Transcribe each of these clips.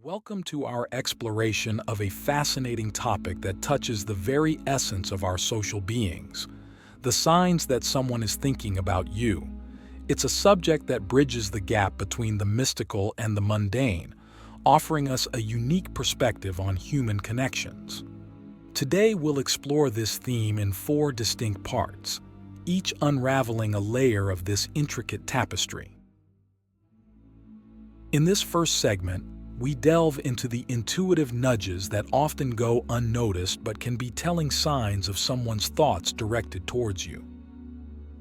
Welcome to our exploration of a fascinating topic that touches the very essence of our social beings, the signs that someone is thinking about you. It's a subject that bridges the gap between the mystical and the mundane, offering us a unique perspective on human connections. Today we'll explore this theme in four distinct parts, each unraveling a layer of this intricate tapestry. In this first segment, we delve into the intuitive nudges that often go unnoticed but can be telling signs of someone's thoughts directed towards you.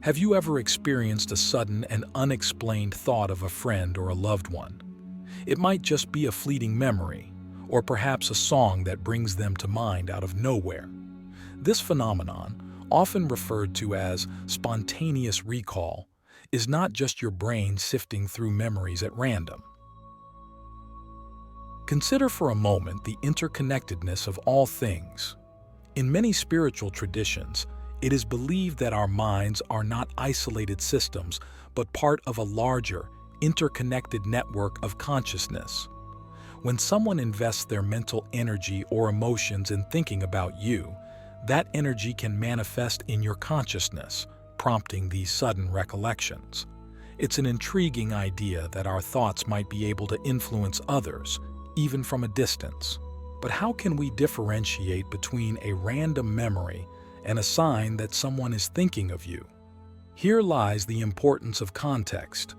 Have you ever experienced a sudden and unexplained thought of a friend or a loved one? It might just be a fleeting memory, or perhaps a song that brings them to mind out of nowhere. This phenomenon, often referred to as spontaneous recall, is not just your brain sifting through memories at random. Consider for a moment the interconnectedness of all things. In many spiritual traditions, it is believed that our minds are not isolated systems, but part of a larger, interconnected network of consciousness. When someone invests their mental energy or emotions in thinking about you, that energy can manifest in your consciousness, prompting these sudden recollections. It's an intriguing idea that our thoughts might be able to influence others, even from a distance. But how can we differentiate between a random memory and a sign that someone is thinking of you? Here lies the importance of context.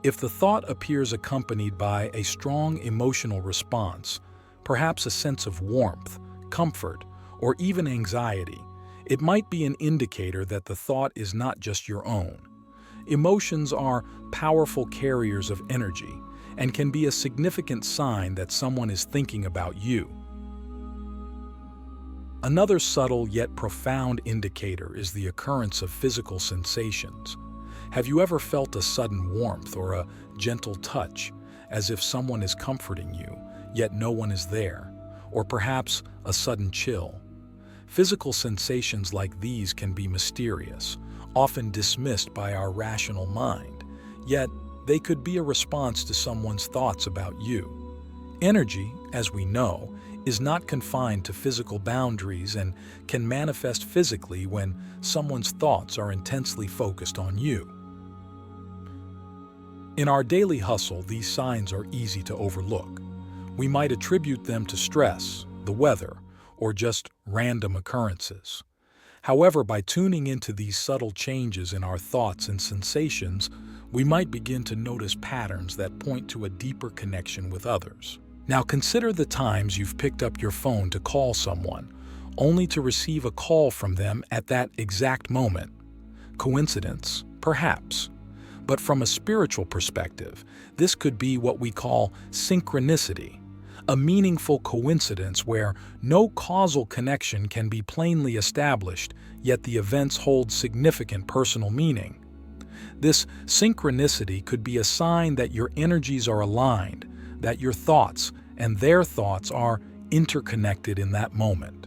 If the thought appears accompanied by a strong emotional response, perhaps a sense of warmth, comfort, or even anxiety, it might be an indicator that the thought is not just your own. Emotions are powerful carriers of energy, and can be a significant sign that someone is thinking about you. Another subtle yet profound indicator is the occurrence of physical sensations. Have you ever felt a sudden warmth or a gentle touch, as if someone is comforting you, yet no one is there, or perhaps a sudden chill? Physical sensations like these can be mysterious, often dismissed by our rational mind, yet they could be a response to someone's thoughts about you. Energy, as we know, is not confined to physical boundaries and can manifest physically when someone's thoughts are intensely focused on you. In our daily hustle, these signs are easy to overlook. We might attribute them to stress, the weather, or just random occurrences. However, by tuning into these subtle changes in our thoughts and sensations, we might begin to notice patterns that point to a deeper connection with others. Now consider the times you've picked up your phone to call someone, only to receive a call from them at that exact moment. Coincidence? Perhaps. But from a spiritual perspective, this could be what we call synchronicity, a meaningful coincidence where no causal connection can be plainly established, yet the events hold significant personal meaning. This synchronicity could be a sign that your energies are aligned, that your thoughts and their thoughts are interconnected in that moment.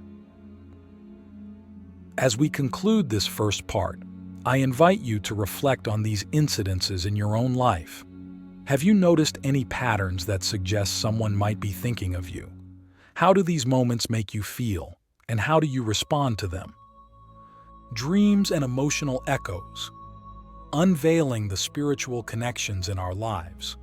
As we conclude this first part, I invite you to reflect on these incidences in your own life. Have you noticed any patterns that suggest someone might be thinking of you? How do these moments make you feel, and how do you respond to them? Dreams and emotional echoes. Unveiling the spiritual connections in our lives.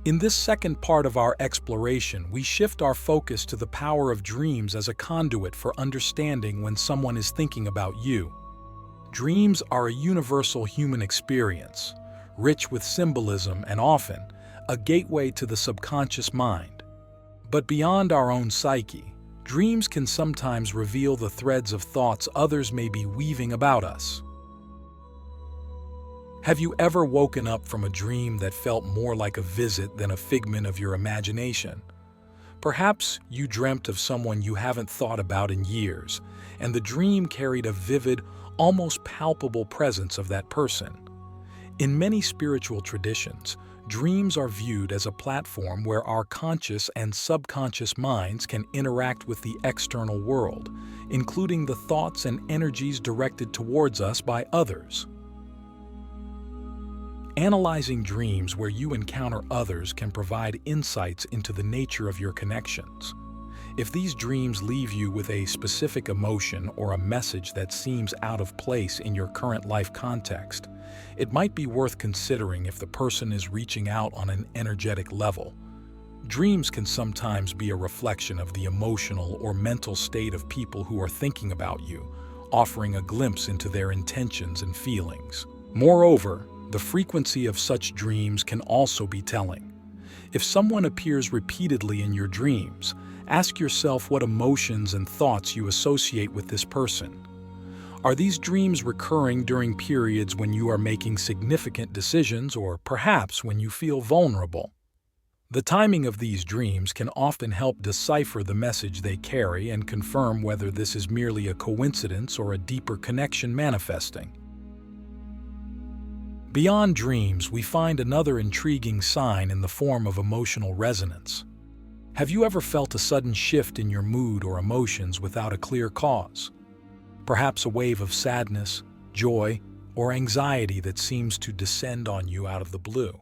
In this second part of our exploration, we shift our focus to the power of dreams as a conduit for understanding when someone is thinking about you. Dreams are a universal human experience, rich with symbolism and often a gateway to the subconscious mind. But beyond our own psyche, dreams can sometimes reveal the threads of thoughts others may be weaving about us. Have you ever woken up from a dream that felt more like a visit than a figment of your imagination? Perhaps you dreamt of someone you haven't thought about in years, and the dream carried a vivid, almost palpable presence of that person. In many spiritual traditions, dreams are viewed as a platform where our conscious and subconscious minds can interact with the external world, including the thoughts and energies directed towards us by others. Analyzing dreams where you encounter others can provide insights into the nature of your connections. If these dreams leave you with a specific emotion or a message that seems out of place in your current life context, it might be worth considering if the person is reaching out on an energetic level. Dreams can sometimes be a reflection of the emotional or mental state of people who are thinking about you, offering a glimpse into their intentions and feelings. Moreover, the frequency of such dreams can also be telling. If someone appears repeatedly in your dreams, ask yourself what emotions and thoughts you associate with this person. Are these dreams recurring during periods when you are making significant decisions or perhaps when you feel vulnerable? The timing of these dreams can often help decipher the message they carry and confirm whether this is merely a coincidence or a deeper connection manifesting. Beyond dreams, we find another intriguing sign in the form of emotional resonance. Have you ever felt a sudden shift in your mood or emotions without a clear cause? Perhaps a wave of sadness, joy, or anxiety that seems to descend on you out of the blue.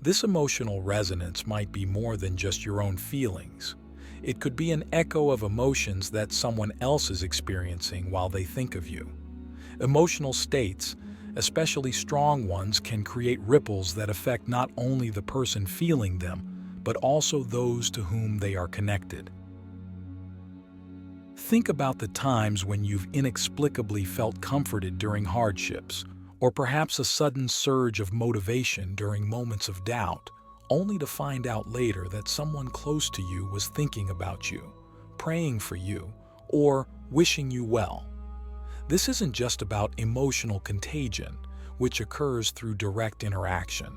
This emotional resonance might be more than just your own feelings. It could be an echo of emotions that someone else is experiencing while they think of you. Emotional states, especially strong ones, can create ripples that affect not only the person feeling them, but also those to whom they are connected. Think about the times when you've inexplicably felt comforted during hardships, or perhaps a sudden surge of motivation during moments of doubt, only to find out later that someone close to you was thinking about you, praying for you, or wishing you well. This isn't just about emotional contagion, which occurs through direct interaction.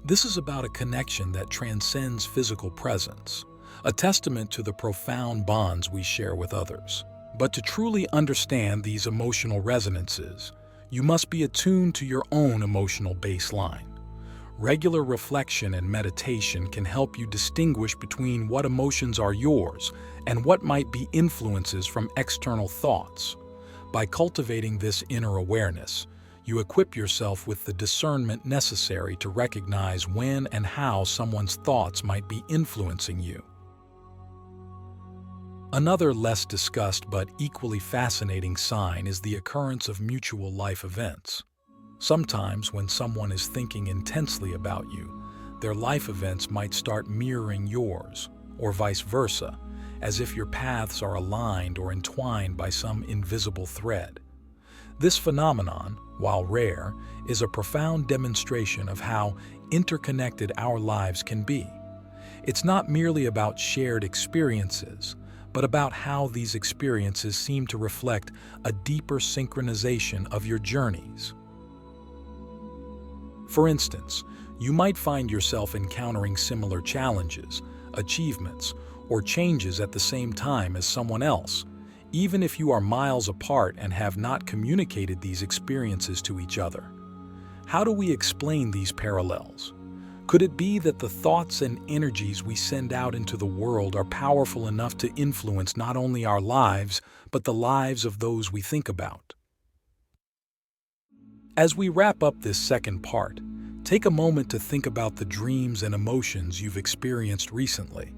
This is about a connection that transcends physical presence, a testament to the profound bonds we share with others. But to truly understand these emotional resonances, you must be attuned to your own emotional baseline. Regular reflection and meditation can help you distinguish between what emotions are yours and what might be influences from external thoughts. By cultivating this inner awareness, you equip yourself with the discernment necessary to recognize when and how someone's thoughts might be influencing you. Another less discussed but equally fascinating sign is the occurrence of mutual life events. Sometimes when someone is thinking intensely about you, their life events might start mirroring yours, or vice versa, as if your paths are aligned or entwined by some invisible thread. This phenomenon, while rare, is a profound demonstration of how interconnected our lives can be. It's not merely about shared experiences, but about how these experiences seem to reflect a deeper synchronization of your journeys. For instance, you might find yourself encountering similar challenges, achievements, or changes at the same time as someone else, even if you are miles apart and have not communicated these experiences to each other. How do we explain these parallels? Could it be that the thoughts and energies we send out into the world are powerful enough to influence not only our lives, but the lives of those we think about? As we wrap up this second part, take a moment to think about the dreams and emotions you've experienced recently.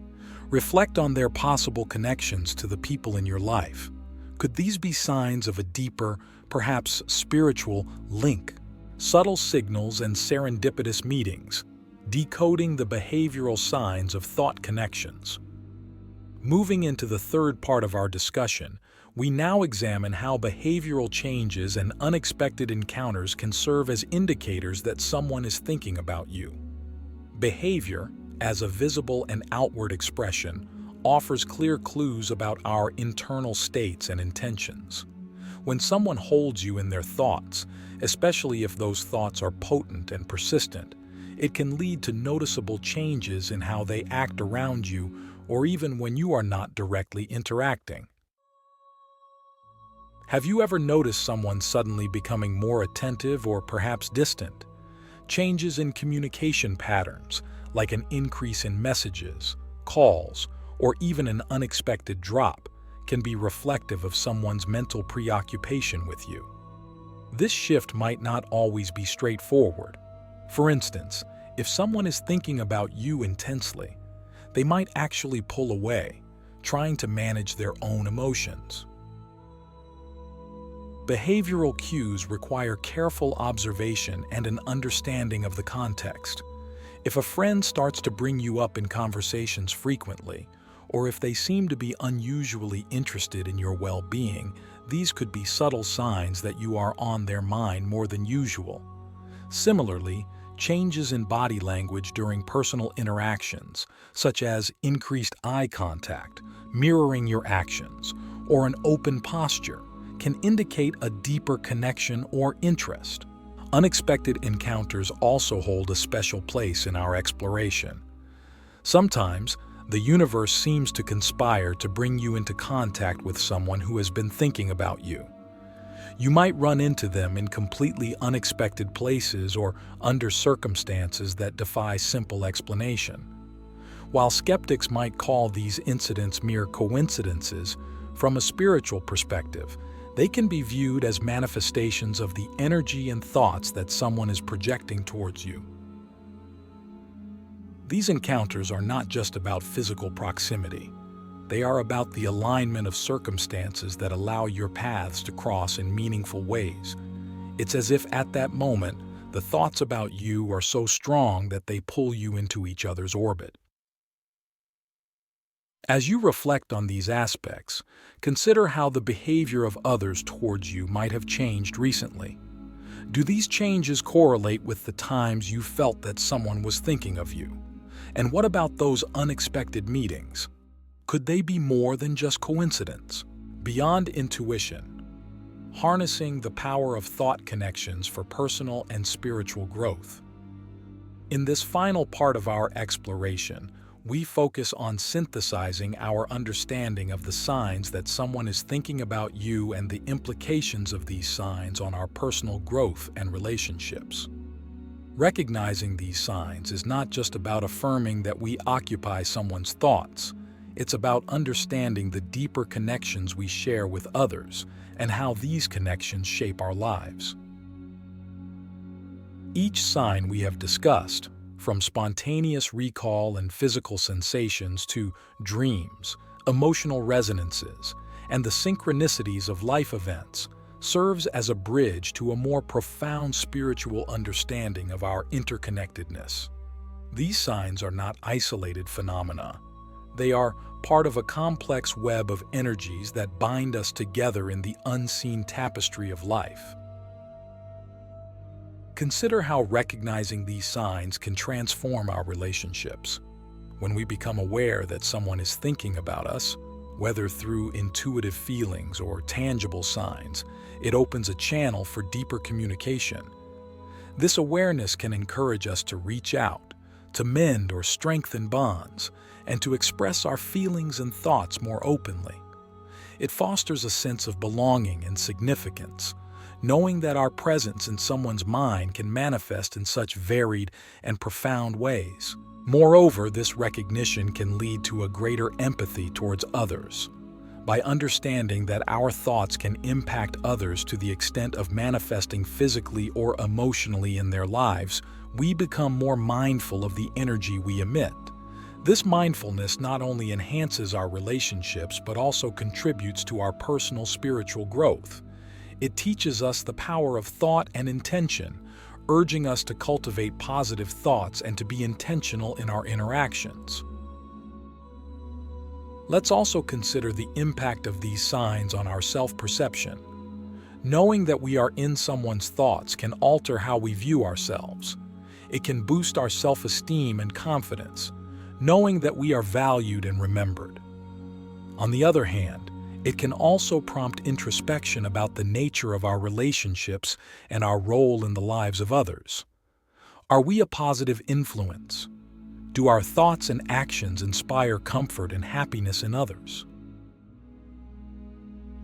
Reflect on their possible connections to the people in your life. Could these be signs of a deeper, perhaps spiritual, link? Subtle signals and serendipitous meetings, decoding the behavioral signs of thought connections. Moving into the third part of our discussion, we now examine how behavioral changes and unexpected encounters can serve as indicators that someone is thinking about you. Behavior, as a visible and outward expression, offers clear clues about our internal states and intentions. When someone holds you in their thoughts, especially if those thoughts are potent and persistent, it can lead to noticeable changes in how they act around you or even when you are not directly interacting. Have you ever noticed someone suddenly becoming more attentive or perhaps distant? Changes in communication patterns, like an increase in messages, calls, or even an unexpected drop, can be reflective of someone's mental preoccupation with you. This shift might not always be straightforward. For instance, if someone is thinking about you intensely, they might actually pull away, trying to manage their own emotions. Behavioral cues require careful observation and an understanding of the context. If a friend starts to bring you up in conversations frequently, or if they seem to be unusually interested in your well-being, these could be subtle signs that you are on their mind more than usual. Similarly, changes in body language during personal interactions, such as increased eye contact, mirroring your actions, or an open posture, can indicate a deeper connection or interest. Unexpected encounters also hold a special place in our exploration. Sometimes, the universe seems to conspire to bring you into contact with someone who has been thinking about you. You might run into them in completely unexpected places or under circumstances that defy simple explanation. While skeptics might call these incidents mere coincidences, from a spiritual perspective, they can be viewed as manifestations of the energy and thoughts that someone is projecting towards you. These encounters are not just about physical proximity. They are about the alignment of circumstances that allow your paths to cross in meaningful ways. It's as if at that moment, the thoughts about you are so strong that they pull you into each other's orbit. As you reflect on these aspects, consider how the behavior of others towards you might have changed recently. Do these changes correlate with the times you felt that someone was thinking of you? And what about those unexpected meetings? Could they be more than just coincidence? Beyond intuition, harnessing the power of thought connections for personal and spiritual growth. In this final part of our exploration, we focus on synthesizing our understanding of the signs that someone is thinking about you and the implications of these signs on our personal growth and relationships. Recognizing these signs is not just about affirming that we occupy someone's thoughts. It's about understanding the deeper connections we share with others and how these connections shape our lives. Each sign we have discussed, from spontaneous recall and physical sensations to dreams, emotional resonances, and the synchronicities of life events, serves as a bridge to a more profound spiritual understanding of our interconnectedness. These signs are not isolated phenomena. They are part of a complex web of energies that bind us together in the unseen tapestry of life. Consider how recognizing these signs can transform our relationships. When we become aware that someone is thinking about us, whether through intuitive feelings or tangible signs, it opens a channel for deeper communication. This awareness can encourage us to reach out, to mend or strengthen bonds, and to express our feelings and thoughts more openly. It fosters a sense of belonging and significance, knowing that our presence in someone's mind can manifest in such varied and profound ways. Moreover, this recognition can lead to a greater empathy towards others. By understanding that our thoughts can impact others to the extent of manifesting physically or emotionally in their lives, we become more mindful of the energy we emit. This mindfulness not only enhances our relationships but also contributes to our personal spiritual growth. It teaches us the power of thought and intention, urging us to cultivate positive thoughts and to be intentional in our interactions. Let's also consider the impact of these signs on our self-perception. Knowing that we are in someone's thoughts can alter how we view ourselves. It can boost our self-esteem and confidence, knowing that we are valued and remembered. On the other hand, it can also prompt introspection about the nature of our relationships and our role in the lives of others. Are we a positive influence? Do our thoughts and actions inspire comfort and happiness in others?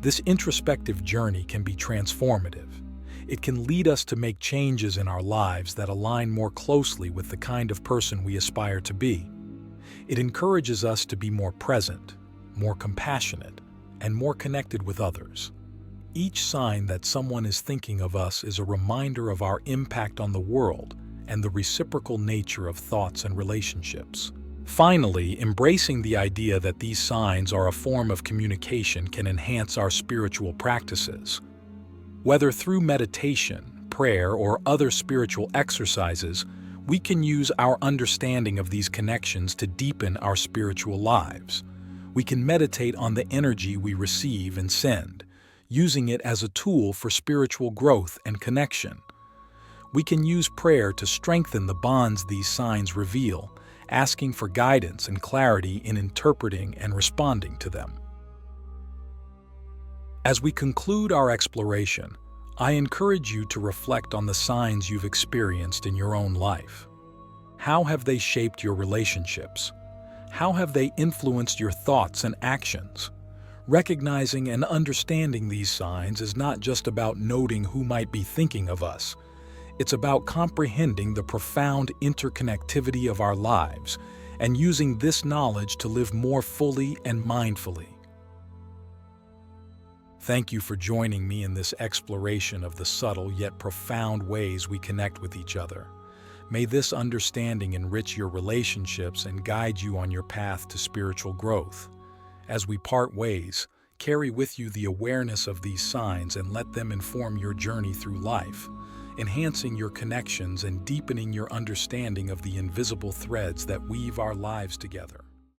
This introspective journey can be transformative. It can lead us to make changes in our lives that align more closely with the kind of person we aspire to be. It encourages us to be more present, more compassionate, and more connected with others. Each sign that someone is thinking of us is a reminder of our impact on the world and the reciprocal nature of thoughts and relationships. Finally, embracing the idea that these signs are a form of communication can enhance our spiritual practices. Whether through meditation, prayer, or other spiritual exercises, we can use our understanding of these connections to deepen our spiritual lives. We can meditate on the energy we receive and send, using it as a tool for spiritual growth and connection. We can use prayer to strengthen the bonds these signs reveal, asking for guidance and clarity in interpreting and responding to them. As we conclude our exploration, I encourage you to reflect on the signs you've experienced in your own life. How have they shaped your relationships? How have they influenced your thoughts and actions? Recognizing and understanding these signs is not just about noting who might be thinking of us. It's about comprehending the profound interconnectivity of our lives and using this knowledge to live more fully and mindfully. Thank you for joining me in this exploration of the subtle yet profound ways we connect with each other. May this understanding enrich your relationships and guide you on your path to spiritual growth. As we part ways, carry with you the awareness of these signs and let them inform your journey through life, enhancing your connections and deepening your understanding of the invisible threads that weave our lives together.